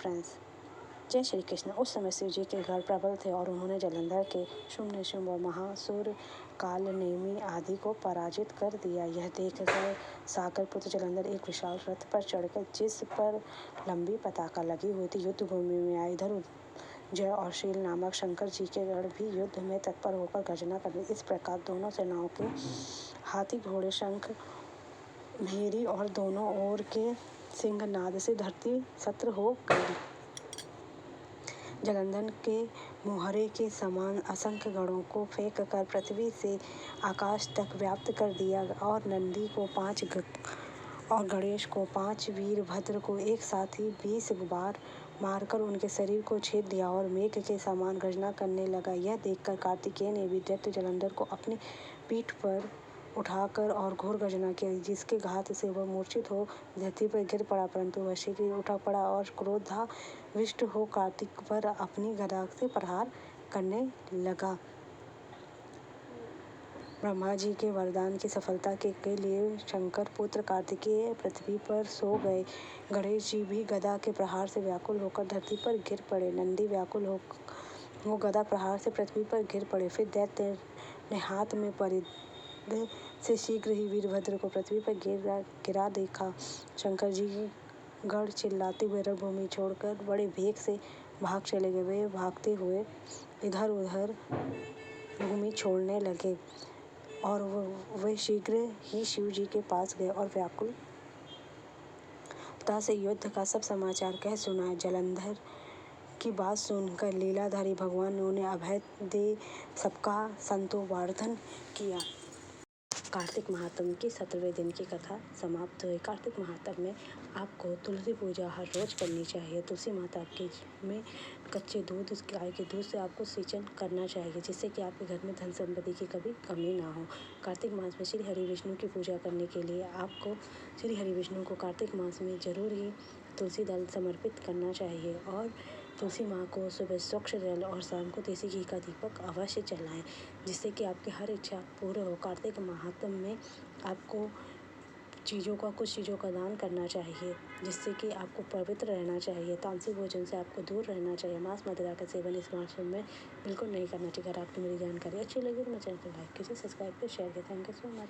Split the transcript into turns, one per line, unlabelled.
Friends. जय श्री कृष्ण। उस समय शिव जी के घर प्रबल थे और उन्होंने जलंधर के शुंभ निशुंभ और महासुर काल नेमि आदि को पराजित कर दिया। यह देखकर सागर पुत्र जलंधर एक विशाल रथ पर चढ़कर, जिस पर लंबी पताका लगी हुई थी, युद्ध भूमि में आए। इधर जय और शील नामक शंकर जी के गढ़ भी युद्ध में तत्पर होकर गर्जना कर रहे। इस प्रकार दोनों सेनाओं के हाथी, घोड़े, शंख, भेरी और दोनों ओर के सिंहनाद से धरती सत्र हो गई। जलंधर के मुहरे के समान असंख्य गढ़ों को फेंक कर पृथ्वी से आकाश तक व्याप्त कर दिया और नंदी को 5 और गणेश को 5, वीरभद्र को एक साथ ही 20 बार मारकर उनके शरीर को छेद दिया और मेघ के समान गर्जना करने लगा। यह देखकर कार्तिकेय ने भी दैत्य जलंधर को अपनी पीठ पर उठाकर और घोर गर्जना की, जिसके घात से वह मूर्छित हो धरती पर गिर पड़ा। परंतु वह शीघ्र उठा पड़ा और क्रोधाविष्ट हो कार्तिक पर अपनी गदा से प्रहार करने लगा। ब्रह्मा जी के वरदान की सफलता के लिए शंकर पुत्र कार्तिकेय पृथ्वी पर सो गए। गणेश जी भी गदा के प्रहार से व्याकुल होकर धरती पर गिर पड़े। नंदी व्याकुल हो गदा प्रहार से पृथ्वी पर गिर पड़े। फिर दैत्य ने हाथ में परिधि से शीघ्र ही वीरभद्र को पृथ्वी पर गिरा देखा। शंकर जी गढ़ चिल्लाते हुए रणभूमि छोड़कर बड़े वेग से भाग चले गए। वे भागते हुए इधर उधर भूमि छोड़ने लगे और वे शीघ्र ही शिव जी के पास गए और व्याकुलता से युद्ध का सब समाचार कह सुनाया। जलंधर की बात सुनकर लीलाधारी भगवान ने उन्हें अभय दे सबका संतोषवर्धन किया। कार्तिक महात्म की 17वें दिन की कथा समाप्त हुई। कार्तिक महात्म में आपको तुलसी पूजा हर रोज करनी चाहिए। तुलसी माता में कच्चे दूध, गाय के दूध से आपको सिंचन करना चाहिए, जिससे कि आपके घर में धन संपत्ति की कभी कमी ना हो। कार्तिक मास में श्री हरि विष्णु की पूजा करने के लिए आपको श्री हरि विष्णु को कार्तिक मास में जरूर ही तुलसी दल समर्पित करना चाहिए और तुलसी माँ को सुबह स्वच्छ जल और शाम को देसी घी का दीपक अवश्य जलाएं, जिससे कि आपकी हर इच्छा पूर्ण हो। कार्तिक महात्म में आपको कुछ चीज़ों का दान करना चाहिए, जिससे कि आपको पवित्र रहना चाहिए। तामसिक भोजन से आपको दूर रहना चाहिए। मांस मदिरा का सेवन इस मास में बिल्कुल नहीं करना चाहिए। अगर आपकी मेरी जानकारी अच्छी लगी तो मेरे चैनल को लाइक कीजिए, सब्सक्राइब कीजिए, शेयर कीजिए। Thank you so much.